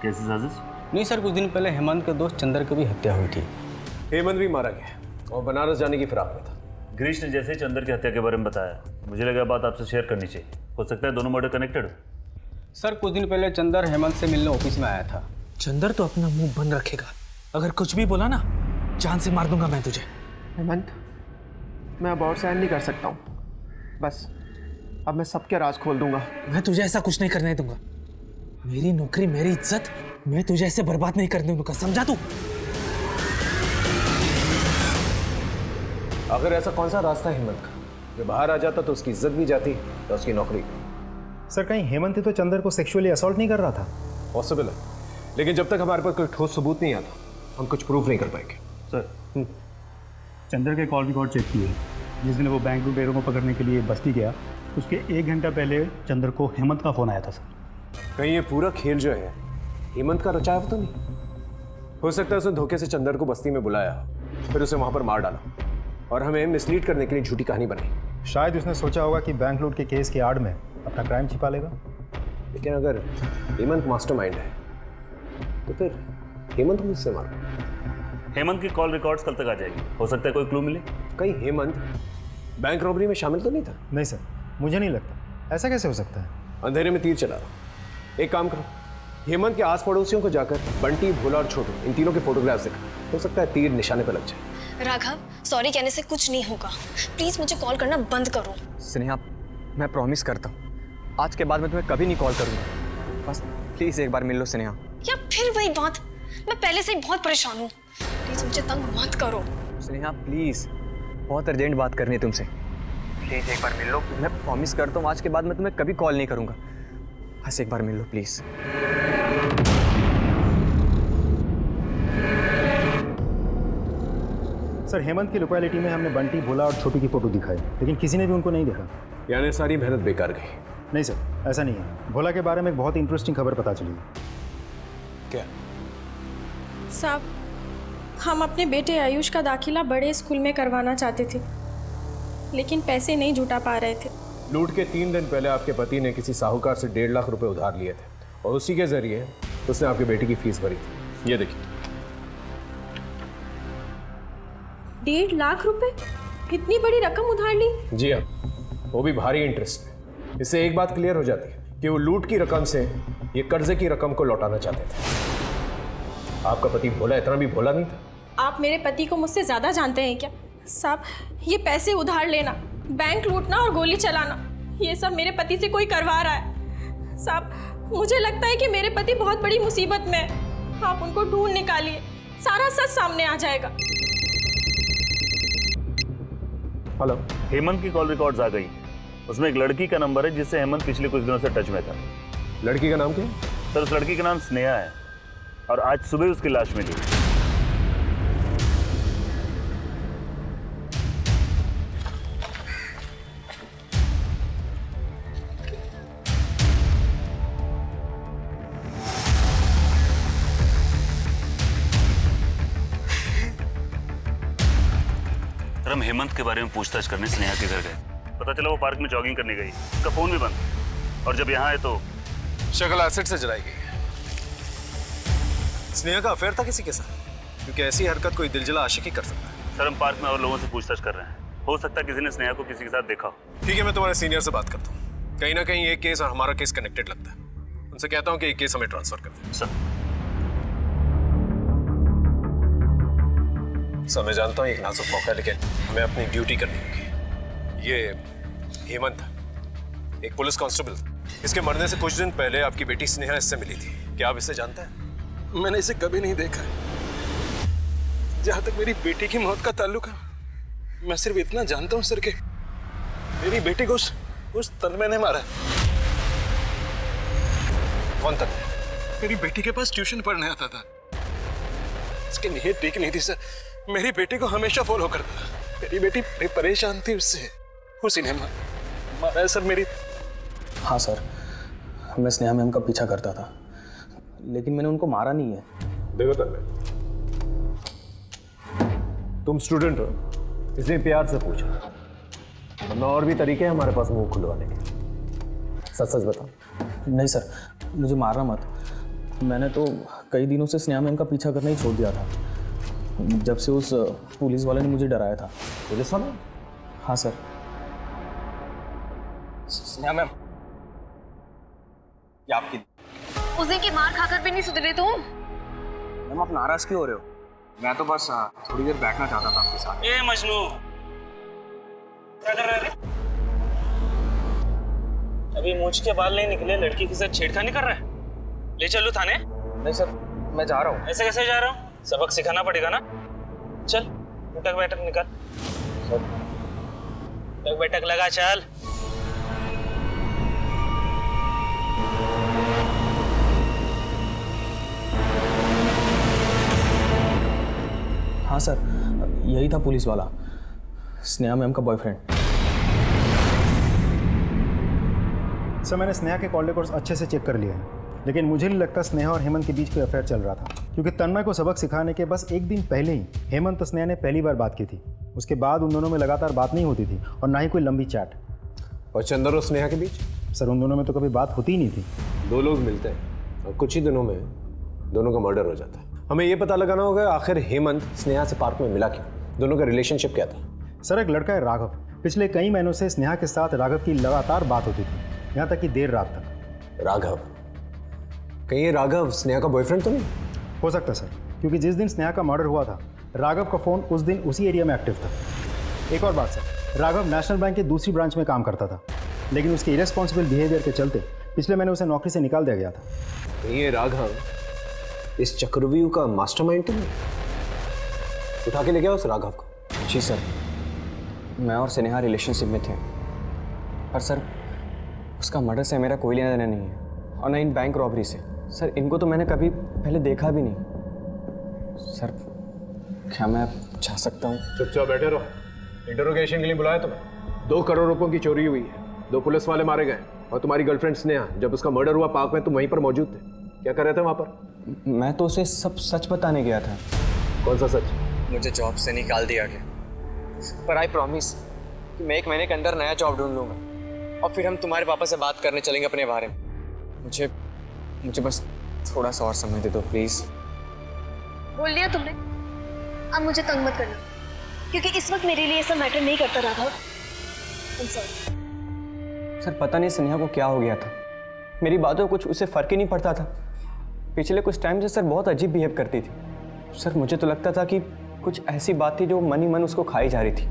कैसी साजिश? नहीं सर, कुछ दिन पहले हेमंत के दोस्त चंदर की भी हत्या हुई थी। हेमंत भी मारा गया और बनारस जाने की फिराक में था। गिरीश ने जैसे ही चंदर की हत्या के बारे में बताया, मुझे लगा बात आपसे शेयर करनी चाहिए। हो सकता है दोनों मर्डर कनेक्टेड हो। सर कुछ दिन पहले चंदर हेमंत से मिलने ऑफिस में आया था। चंदर तो अपना मुंह बंद रखेगा, अगर कुछ भी बोला ना जान से मार दूंगा मैं तुझे। हेमंत, मैं अब और सहन नहीं कर सकता हूँ। बस अब मैं सबके राज खोल दूंगा। मैं तुझे ऐसा कुछ नहीं करने दूंगा। मेरी नौकरी, मेरी इज्जत, मैं तुझे ऐसे बर्बाद नहीं करने दूंगा, समझा तू? अगर ऐसा कौन सा रास्ता है हेमंत का? जो बाहर आ जाता तो उसकी इज्जत भी जाती तो उसकी नौकरी। सर कहीं हेमंत ही तो चंदर को सेक्सुअली असॉल्ट नहीं कर रहा था? पॉसिबल है, लेकिन जब तक हमारे पास कोई ठोस सबूत नहीं आता हम कुछ प्रूफ नहीं कर पाएंगे। सर चंदर के कॉल रिकॉर्ड चेक किए। जिस दिन वो बैंक लुटेरों को पकड़ने के लिए बस्ती गया, उसके 1 घंटा पहले चंदर को हेमंत का फ़ोन आया था सर। कहीं ये पूरा खेल जो है हेमंत का रचाया तो नहीं? हो सकता है उसने धोखे से चंदर को बस्ती में बुलाया, फिर उसे वहां पर मार डाला और हमें मिसलीड करने के लिए झूठी कहानी बनाई। शायद उसने सोचा होगा कि बैंक लूट के केस की आड़ में अपना क्राइम छिपा लेगा। लेकिन अगर हेमंत मास्टरमाइंड है तो फिर हेमंत मुझसे मारा। हेमंत की कॉल रिकॉर्ड्स कल तक आ जाएगी, हो सकता है कोई क्लू मिले। कहीं हेमंत बैंक रॉबरी में शामिल तो नहीं था? नहीं सर, मुझे नहीं लगता। ऐसा कैसे हो सकता है? अंधेरे में तीर चला रहा। एक काम करो, हेमंत के आस पड़ोसियों को जाकर बंटी, भोला और छोटू इन तीनों के फोटोग्राफ्स दिखा। हो सकता है तीर निशाने पर लग जाए। राघव, सॉरी कहने से कुछ नहीं होगा। प्लीज मुझे कॉल करना बंद करो। स्नेहा, मैं प्रॉमिस करता हूँ आज के बाद मैं तुम्हें कभी नहीं कॉल करूँगा। बस प्लीज एक बार मिल लो स्नेहा। या फिर वही बात, मैं पहले से ही बहुत परेशान हूँ। प्लीज मुझे तंग मत करो। स्नेहा प्लीज, बहुत अर्जेंट बात करनी है तुमसे। प्लीज एक बार मिल लो। मैं प्रॉमिस करता हूँ आज के बाद मैं तुम्हें कभी कॉल नहीं करूँगा। बस एक बार मिल लो प्लीज। सर, हेमंत की लोकेलिटी में हमने बंटी, भोला और छोटू की फोटो दिखाई, लेकिन किसी ने भी उनको नहीं देखा। यानी सारी मेहनत बेकार गई? नहीं सर, ऐसा नहीं है। भोला के बारे में एक बहुत इंटरेस्टिंग खबर पता चली। क्या? साहब, हम अपने बेटे आयुष का दाखिला बड़े स्कूल में करवाना चाहते थे, लेकिन पैसे नहीं जुटा पा रहे थे। लूट के 3 दिन पहले आपके पति ने किसी साहूकार से 1.5 लाख रुपए उधार लिए थे और उसी के जरिए उसने आपके बेटे की फीस भरी थी। ये देखिए। 1.5 लाख रुपए? इतनी बड़ी रकम उधार ली? जी हाँ, वो भी भारी इंटरेस्ट में। इससे एक बात क्लियर हो जाती है कि वो लूट की रकम से ये कर्जे की रकम को लौटाना चाहते थे। आपका पति भोला इतना भी भोला नहीं था। आप मेरे पति को मुझसे ज़्यादा जानते हैं क्या? साहब, ये पैसे उधार लेना, बैंक लूटना और गोली चलाना, ये सब मेरे पति से कोई करवा रहा है। साहब, मुझे लगता है कि मेरे पति बहुत बड़ी मुसीबत में है। आप उनको ढूंढ निकालिए, सारा सच सामने आ जाएगा। हेलो, हेमंत की कॉल रिकॉर्ड्स आ गई। उसमें एक लड़की का नंबर है जिससे हेमंत पिछले कुछ दिनों से टच में था। लड़की का नाम क्या? सर, उस लड़की का नाम स्नेहा है और आज सुबह उसकी लाश मिली। हम हेमंत के बारे में पूछताछ करने स्नेहा के घर गए। पता चला वो पार्क में जॉगिंग करने गई, उसका फोन भी बंद, और जब यहाँ आए तो शक्ल एसिड से जलाई गई है। स्नेहा का अफेयर था किसी के साथ? क्योंकि ऐसी हरकत कोई दिलजला आशिक ही कर सकता है। सर, हम पार्क में और लोगों से पूछताछ कर रहे हैं। हो सकता है किसी ने स्नेहा को किसी के साथ देखा हो। ठीक है, मैं तुम्हारे सीनियर से बात करता हूँ। कहीं ना कहीं ये केस और हमारा केस कनेक्टेड लगता है। उनसे कहता हूँ कि ये केस हमें ट्रांसफर कर दें। सर, मैं जानता हूँ एक नाजुक मौका है, लेकिन हमें अपनी ड्यूटी करनी होगी। ये हेमंत एक पुलिस कांस्टेबल था। इसके मरने से कुछ दिन पहले आपकी बेटी स्नेहा इससे मिली थी। क्या आप इसे जानते हैं? मैंने इसे कभी नहीं देखा। जहाँ तक मेरी बेटी की मौत का ताल्लुक है, मैं सिर्फ इतना जानता हूँ सर कि मेरी बेटी को उस तन्मय ने मारा। कौन तन्मय? मेरी बेटी के पास ट्यूशन पढ़ने आता था। इसकी नीयत ठीक नहीं थी सर। मेरी बेटी को हमेशा फॉलो करता था। मेरी बेटी बड़ी परेशान थी उससे, उसी ने मारा है सर मेरी। हाँ सर, मैं स्नेहा मैम का पीछा करता था, लेकिन मैंने उनको मारा नहीं है। देखो तन्मय, तुम स्टूडेंट हो इसलिए प्यार से पूछो, वरना और भी तरीके हैं हमारे पास मुंह खुलवाने के। सच सच बताओ। नहीं सर, मुझे मारना मत। मैंने तो कई दिनों से स्नेहा मैम का पीछा करना ही छोड़ दिया था, जब से उस पुलिस वाले ने मुझे डराया था। पुलिस वाला? हाँ सर। स्नेहा मैम, ये आपकी। उस दिन की मार खाकर भी नहीं सुधरे तुम। मैम, आप नाराज क्यों हो रहे हो? मैं तो बस थोड़ी देर बैठना चाहता था आपके साथ। ए मजनू, क्या कर रहे थे? अभी मूंछ के बाल नहीं निकले, लड़की के साथ छेड़खानी कर रहा है? ले चलो थाने। नहीं सर, मैं जा रहा हूँ। ऐसे कैसे जा रहा हूँ? सबक सिखाना पड़ेगा ना। चल, उठक बैठक निकाल। उठक बैठक लगा, चल। हाँ सर, यही था पुलिस वाला, स्नेहा मैम का बॉयफ्रेंड। सर, मैंने स्नेहा के कॉल रिकॉर्ड्स अच्छे से चेक कर लिए हैं, लेकिन मुझे नहीं लगता स्नेहा और हेमंत के बीच कोई अफेयर चल रहा था, क्योंकि तन्मय को सबक सिखाने के बस एक दिन पहले ही हेमंत और स्नेहा ने पहली बार बात की थी। उसके बाद उन दोनों में लगातार बात नहीं होती थी और ना ही कोई लंबी चैट। और चंदर और स्नेहा के बीच? सर, उन दोनों में तो कभी बात होती ही नहीं थी। दो लोग मिलते हैं और कुछ ही दिनों में दोनों का मर्डर हो जाता है। हमें ये पता लगाना होगा आखिर हेमंत स्नेहा से पार्क में मिला क्यों, दोनों का रिलेशनशिप क्या था। सर, एक लड़का है राघव, पिछले कई महीनों से स्नेहा के साथ राघव की लगातार बात होती थी, यहाँ तक कि देर रात तक। राघव? कहीं ये राघव स्नेहा का बॉयफ्रेंड तो नहीं? हो सकता सर, क्योंकि जिस दिन स्नेहा का मर्डर हुआ था राघव का फ़ोन उस दिन उसी एरिया में एक्टिव था। एक और बात सर, राघव नेशनल बैंक के दूसरी ब्रांच में काम करता था, लेकिन उसके इरेस्पॉन्सिबल बिहेवियर के चलते पिछले महीने उसे नौकरी से निकाल दिया गया था। ये राघव इस चक्रव्यूह का मास्टरमाइंड तो नहीं? उठा के ले गया उस राघव को? जी सर, मैं और स्नेहा रिलेशनशिप में थे, पर सर उसका मर्डर से मेरा कोई लेना देना नहीं है, और ना इन बैंक रॉबरी से। सर इनको तो मैंने कभी पहले देखा भी नहीं। सर क्या मैं जा सकता हूँ? चुपचाप बैठे रहो। इंटरोगेशन के लिए बुलाया तुम्हें। 2 करोड़ रुपयों की चोरी हुई है, 2 पुलिस वाले मारे गए, और तुम्हारी गर्लफ्रेंड स्नेहा जब उसका मर्डर हुआ पार्क में तुम वहीं पर मौजूद थे। क्या कर रहे थे वहाँ पर? मैं तो उसे सब सच बताने गया था। कौन सा सच? मुझे जॉब से निकाल दिया गया, पर आई प्रॉमिस कि मैं 1 महीने के अंदर नया जॉब ढूंढ लूँगा, और फिर हम तुम्हारे पापा से बात करने चलेंगे अपने बारे में। मुझे बस थोड़ा सा और समय दे दो प्लीज़। बोल लिया तुमने, अब मुझे तंग मत करना, क्योंकि इस वक्त मेरे लिए ऐसा मैटर नहीं करता राघव। I'm sorry। सर पता नहीं स्नेहा को क्या हो गया था, मेरी बातों को कुछ उसे फ़र्क ही नहीं पड़ता था। पिछले कुछ टाइम से सर बहुत अजीब बिहेव करती थी। सर मुझे तो लगता था कि कुछ ऐसी बात थी जो मन ही मन उसको खाई जा रही थी,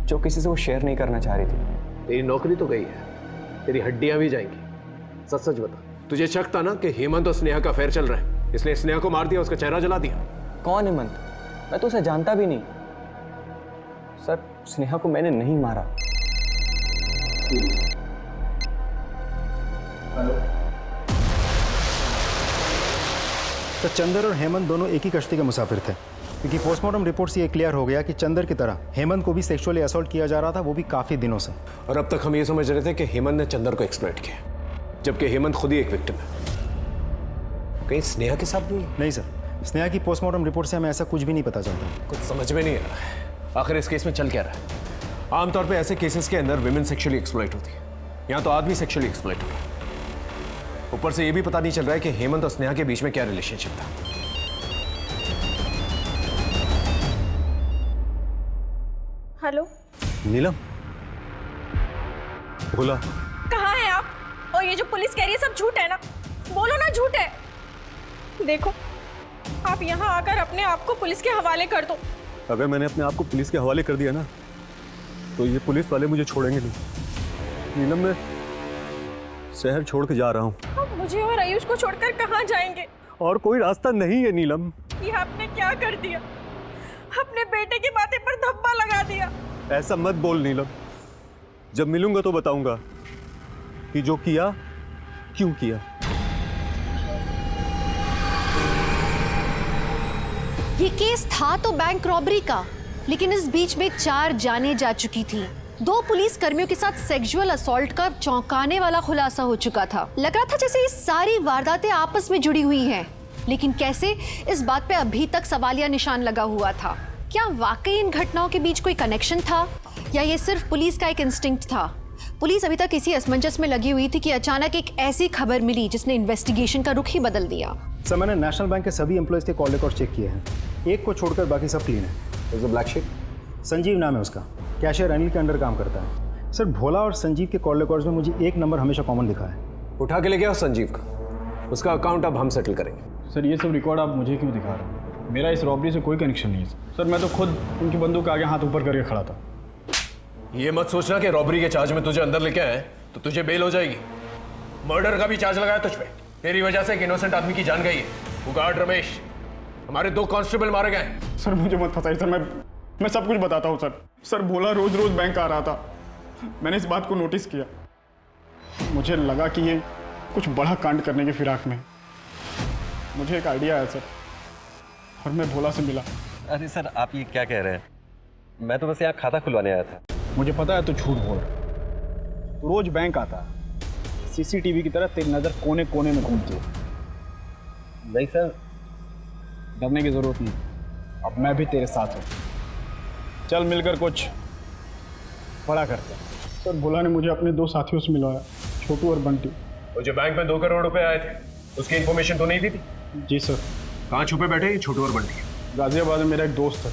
जो किसी से वो शेयर नहीं करना चाह रही थी। तेरी नौकरी तो गई है, तेरी हड्डियां भी जाएंगी। सच सच बता, तुझे शक था ना कि हेमंत और स्नेहा का अफेयर चल रहा है, इसलिए स्नेहा को मार दिया, उसका चेहरा जला दिया? कौन हेमंत? मैं तो उसे जानता भी नहीं। सर स्नेहा को मैंने नहीं मारा। तो चंदर और हेमंत दोनों एक ही कश्ती के मुसाफिर थे, क्योंकि पोस्टमार्टम रिपोर्ट से ये क्लियर हो गया कि चंदर की तरह हेमंत को भी सेक्सुअली असॉल्ट किया जा रहा था, वो भी काफ़ी दिनों से। और अब तक हम ये समझ रहे थे कि हेमंत ने चंदर को एक्सप्लॉइट किया, जबकि हेमंत खुद ही एक विक्टिम है। कहीं स्नेहा के साथ भी? नहीं सर, स्नेहा की पोस्टमार्टम रिपोर्ट से हमें ऐसा कुछ भी नहीं पता चलता। कुछ समझ में नहीं आ रहा है, आखिर इस केस में चल क्या रहा है? आमतौर पे ऐसे केसेस के अंदर विमेन सेक्सुअली एक्सप्लॉइट होती है, यहाँ तो आदमी सेक्सुअली एक्सप्लॉइट हो गया। ऊपर से ये भी पता नहीं चल रहा है कि हेमंत और स्नेहा के बीच में क्या रिलेशनशिप था। हेलो नीलम, बोला कहाँ हैं आप? और ये जो पुलिस कह रही है सब झूठ है ना? बोलो ना झूठ है। देखो आप यहाँ आकर अपने आप को पुलिस के हवाले कर दो। अगर मैंने अपने आप को पुलिस के हवाले कर दिया ना, तो ये पुलिस वाले मुझे छोड़ेंगे नहीं। नीलम, मैं शहर छोड़ के जा रहा हूँ। आप मुझे और आयुष को छोड़कर कहाँ जाएंगे? और कोई रास्ता नहीं है नीलम। ये आपने क्या कर दिया? अपने बेटे के माथे पर धब्बा लगा दिया। ऐसा मत बोल नीलम, जब मिलूंगा तो बताऊंगा कि जो किया क्यों किया। ये केस था तो बैंक रॉबरी का, लेकिन इस बीच में 4 जानें जा चुकी थी। 2 पुलिस कर्मियों के साथ सेक्सुअल असॉल्ट का चौंकाने वाला खुलासा हो चुका था। लग रहा था जैसे ये सारी वारदातें आपस में जुड़ी हुई हैं, लेकिन कैसे, इस बात पे अभी तक सवालिया निशान लगा हुआ था। क्या वाकई इन घटनाओं के बीच कोई कनेक्शन था, या ये सिर्फ पुलिस का एक इंस्टिंक्ट था? पुलिस अभी तक इसी असमंजस में लगी हुई थी कि अचानक एक ऐसी खबर मिली जिसने इन्वेस्टिगेशन का रुख ही बदल दिया। सर मैंने नेशनल बैंक के सभी एम्प्लॉयज के कॉल रिकॉर्ड चेक किए हैं, एक को छोड़कर बाकी सब क्लीन है। Black sheet? संजीव नाम है उसका, कैशियर अनिल के अंडर काम करता है। सर भोला और संजीव के कॉल रिकॉर्ड्स में मुझे एक नंबर हमेशा कॉमन दिखा है। उठा के ले गया संजीव का, उसका अकाउंट अब हम सेटल करेंगे। सर ये सब रिकॉर्ड आप मुझे क्यों दिखा रहे हैं? मेरा इस रॉबरी से कोई कनेक्शन नहीं है सर। मैं तो खुद उनकी बंदूक आगे हाथ ऊपर करके खड़ा था। ये मत सोचना कि रॉबरी के चार्ज में तुझे अंदर लेके आए तो तुझे बेल हो जाएगी। मर्डर का भी चार्ज लगाया तुझ पे, तेरी वजह से एक इनोसेंट आदमी की जान गई है। वो गार्ड रमेश, हमारे 2 कांस्टेबल मारे गए। सर मुझे मत फंसाइए सर, मैं सब कुछ बताता हूँ सर। सर भोला रोज रोज बैंक आ रहा था, मैंने इस बात को नोटिस किया। मुझे लगा कि ये कुछ बड़ा कांड करने की फिराक में। मुझे एक आइडिया आया सर, और मैं भोला से मिला। अरे सर आप ये क्या कह रहे हैं? मैं तो बस यहाँ खाता खुलवाने आया था। मुझे पता है तू झूठ बोल रहा है। तू रोज बैंक आता है, सीसीटीवी की तरह तेरी नज़र कोने कोने में घूमती है। नहीं सर, डरने की जरूरत नहीं, अब मैं भी तेरे साथ हूँ। चल मिलकर कुछ बड़ा करते हैं। सर भोला ने मुझे अपने 2 साथियों से मिलवाया, छोटू और बंटी। वो जो बैंक में 2 करोड़ रुपए आए थे, उसकी इन्फॉर्मेशन तो नहीं दी थी? जी सर। कहाँ छुपे बैठे ये छोटू और बंटी? गाजियाबाद में मेरा एक दोस्त है,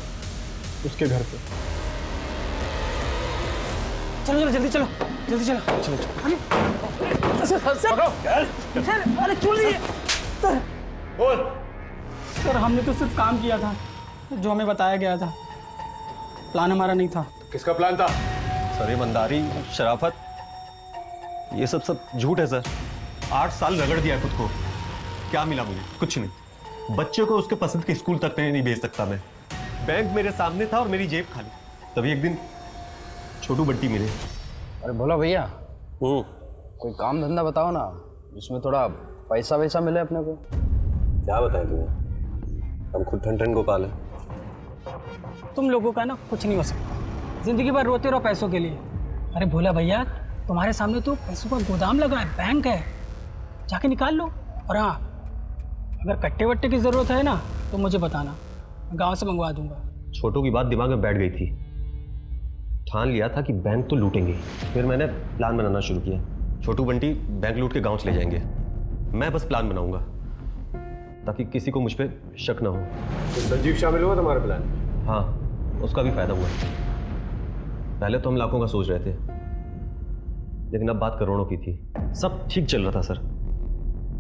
उसके घर पे। चलो चलो जल्दी चलो, जल्दी चलो। चलो चलो। अरे सर, अरे जल्दी। बोल। सर हमने तो सिर्फ काम किया था जो हमें बताया गया था, प्लान हमारा नहीं था। किसका प्लान था? सर ईमानदारी, शराफत, ये सब झूठ है सर। 8 साल रगड़ दिया खुद को, क्या मिला मुझे? कुछ नहीं। बच्चे को उसके पसंद के स्कूल तक नहीं भेज सकता मैं। बैंक मेरे सामने था और मेरी जेब खाली। तभी एक दिन छोटू बंटी मिले। अरे बोला भैया, कोई काम धंधा बताओ ना जिसमें थोड़ा पैसा वैसा मिले अपने को। क्या बताएं तुम्हें, हम खुद ठन गोपाल हैं। तुम लोगों का ना कुछ नहीं हो सकता, जिंदगी भर रोते रहो पैसों के लिए। अरे भोला भैया, तुम्हारे सामने तो पैसों का गोदाम लगा है, बैंक है, जाके निकाल लो। और हाँ, अगर कट्टे वट्टे की जरूरत है ना तो मुझे बताना, गांव से मंगवा दूंगा। छोटू की बात दिमाग में बैठ गई थी। ठान लिया था कि बैंक तो लूटेंगे। फिर मैंने प्लान बनाना शुरू किया। छोटू बंटी बैंक लूट के गांव चले जाएंगे, मैं बस प्लान बनाऊंगा ताकि किसी को मुझ पे शक ना हो। तो संजीव शामिल हुआ तुम्हारे प्लान? हाँ, उसका भी फायदा हुआ। पहले तो हम लाखों का सोच रहे थे, लेकिन अब बात करोड़ों की थी। सब ठीक चल रहा था सर,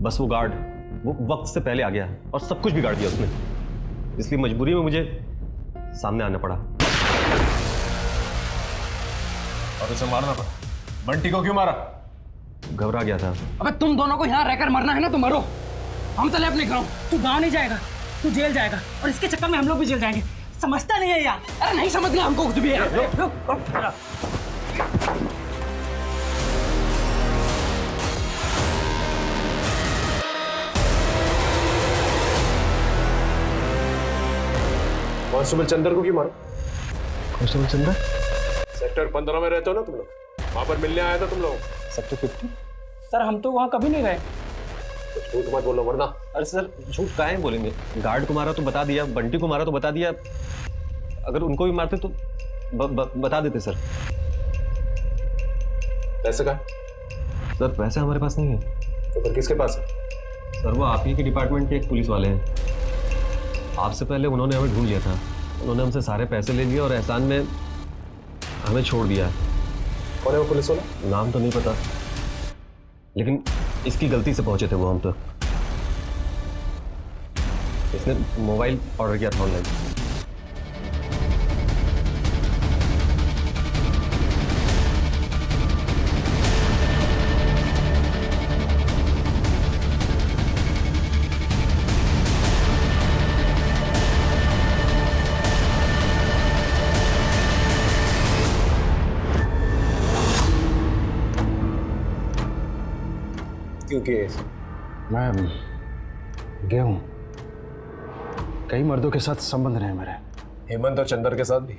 बस वो गार्ड वो वक्त से पहले आ गया और सब कुछ बिगाड़ दिया उसने। इसलिए मजबूरी में मुझे सामने आना पड़ा। और उसे मारना पड़ा। बंटी को क्यों मारा? घबरा गया था। अबे तुम दोनों को यहाँ रहकर मरना है ना तो मरो, हम चले अपने गाँव। तू गाँव नहीं जाएगा, तू जेल जाएगा, और इसके चक्कर में हम लोग भी जेल जाएंगे। समझता नहीं है यार? अरे नहीं समझना हमको कुछ भी यार। कांस्टेबल चंदर को क्यों मारा? कांस्टेबल चंदर? सेक्टर 15 में रहते हो ना तुम लोग, वहां पर मिलने आया था तुम लोग। सेक्टर 50? सर हम तो वहाँ कभी नहीं रहे। तो झूठ मत बोलो वरना। अरे सर झूठ काहे बोलेंगे? गार्ड को मारा तो बता दिया, बंटी को मारा तो बता दिया। अगर उनको भी मारते तो बता देते सर। पैसे का? सर पैसे हमारे पास नहीं है। तो फिर किसके पास है? सर वो आप ही के डिपार्टमेंट के एक पुलिस वाले हैं। आपसे पहले उन्होंने हमें ढूंढ लिया था, उन्होंने हमसे सारे पैसे ले लिए और एहसान में हमें छोड़ दिया। कौन है वो पुलिस वाला? नाम तो नहीं पता, लेकिन इसकी गलती से पहुंचे थे वो हम तक। इसने मोबाइल ऑर्डर किया था ऑनलाइन। क्योंकि मैं गया हूँ, कई मर्दों के साथ संबंध रहे मेरे। हेमंत और चंदर के साथ भी?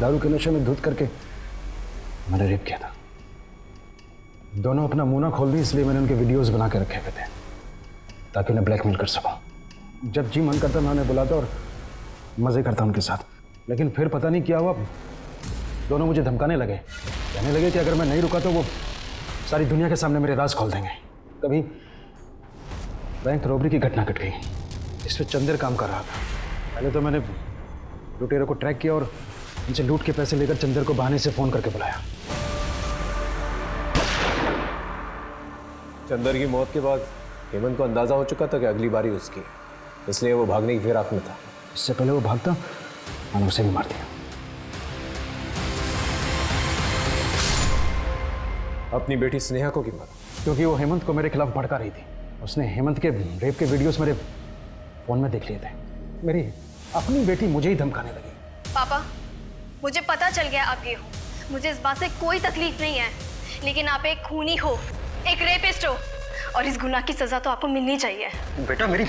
दारू के नशे में धुत करके मैंने रेप किया था। दोनों अपना मुंह ना खोल दी, इसलिए मैंने उनके वीडियोस बना के रखे हुए थे ताकि उन्हें ब्लैकमेल कर सकूं। जब जी मन करता मैं उन्हें बुलाता और मज़े करता उनके साथ। लेकिन फिर पता नहीं क्या हुआ, दोनों मुझे धमकाने लगे, कहने लगे कि अगर मैं नहीं रुका तो वो सारी दुनिया के सामने मेरे राज खोल देंगे। कभी बैंक रॉबरी की घटना घट गई, इस पर चंदर काम कर रहा था। पहले तो मैंने लुटेरों को ट्रैक किया और उनसे लूट के पैसे लेकर चंदर को बहाने से फ़ोन करके बुलाया। चंदर की मौत के बाद हेमंत को अंदाजा हो चुका था कि अगली बारी उसकी, इसलिए वो भागने की फिराक में था। इससे पहले वो भागता, मैंने उसे भी मार दिया। अपनी बेटी स्नेहा को क्यों मारा? क्योंकि वो हेमंत को मेरे खिलाफ भड़का रही थी। उसने हेमंत के रेप के वीडियोस मेरे फोन में देख लिए थे। मेरी अपनी बेटी मुझे ही धमकाने लगी। पापा, मुझे पता चल गया आप ये हो, मुझे इस बात से कोई तकलीफ नहीं है, लेकिन आप एक खूनी हो, एक रेपिस्ट हो, और इस गुनाह की सजा तो आपको मिलनी चाहिए। बेटा मेरी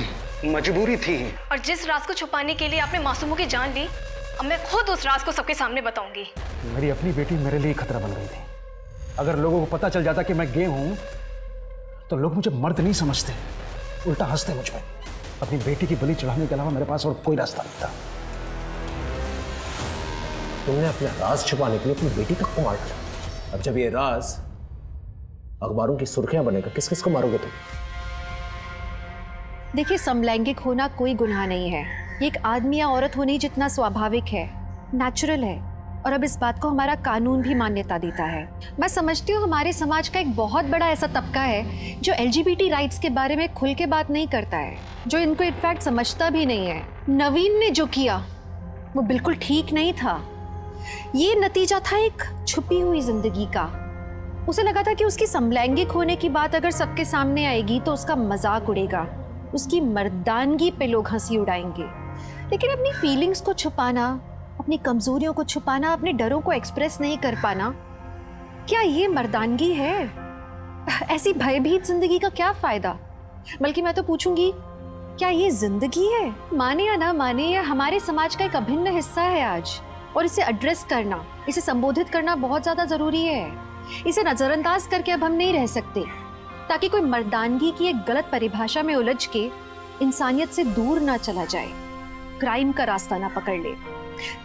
मजबूरी थी। और जिस राज को छुपाने के लिए आपने मासूमों की जान ली, अब मैं खुद उस राज को सबके सामने बताऊंगी। मेरी अपनी बेटी मेरे लिए खतरा बन गई थी। अगर लोगों को पता चल जाता कि मैं गे हूं तो लोग मुझे मर्द नहीं समझते, उल्टा हंसते मुझ पे। अपनी बेटी की बलि चढ़ाने के अलावा मेरे पास और कोई रास्ता नहीं था। तुमने अपना राज छुपाने के लिए अपनी बेटी तक को मार डाला। अब जब ये राज अखबारों की सुर्खियां बनेगा, किस किस को मारोगे तुम? देखिए, समलैंगिक होना कोई गुनाह नहीं है। ये एक आदमी या औरत होने जितना स्वाभाविक है, नेचुरल है। और अब इस बात को हमारा कानून भी मान्यता देता है। मैं समझती हूँ हमारे समाज का एक बहुत बड़ा ऐसा तबका है जो LGBT राइट्स के बारे में खुल के बात नहीं करता है, जो इनको इनफैक्ट समझता भी नहीं है। नवीन ने जो किया वो बिल्कुल ठीक नहीं था। ये नतीजा था एक छुपी हुई जिंदगी का। उसे लगा था कि उसकी समलैंगिक होने की बात अगर सबके सामने आएगी तो उसका मजाक उड़ेगा, उसकी मर्दानगी पे लोग हंसी उड़ाएंगे। लेकिन अपनी फीलिंग्स को छुपाना, अपनी कमजोरियों को छुपाना, अपने डरों को एक्सप्रेस नहीं कर पाना, क्या ये मर्दानगी है? ऐसी भयभीत जिंदगी का क्या फायदा? बल्कि मैं तो पूछूंगी, क्या ये जिंदगी है? माने या ना माने, ये हमारे समाज का एक अभिन्न हिस्सा है आज, और इसे एड्रेस करना, इसे संबोधित करना बहुत ज्यादा जरूरी है। इसे नजरअंदाज करके अब हम नहीं रह सकते, ताकि कोई मर्दानगी की एक गलत परिभाषा में उलझ के इंसानियत से दूर ना चला जाए, क्राइम का रास्ता ना पकड़ ले।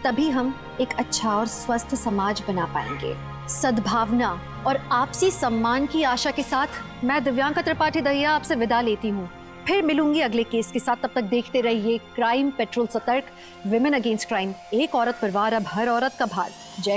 तभी हम एक अच्छा और स्वस्थ समाज बना पाएंगे। सद्भावना और आपसी सम्मान की आशा के साथ मैं दिव्यांका त्रिपाठी दहिया आपसे विदा लेती हूँ। फिर मिलूंगी अगले केस के साथ। तब तक देखते रहिए क्राइम पेट्रोल सतर्क, विमेन अगेंस्ट क्राइम, एक औरत पर वार अब हर औरत का भार। जय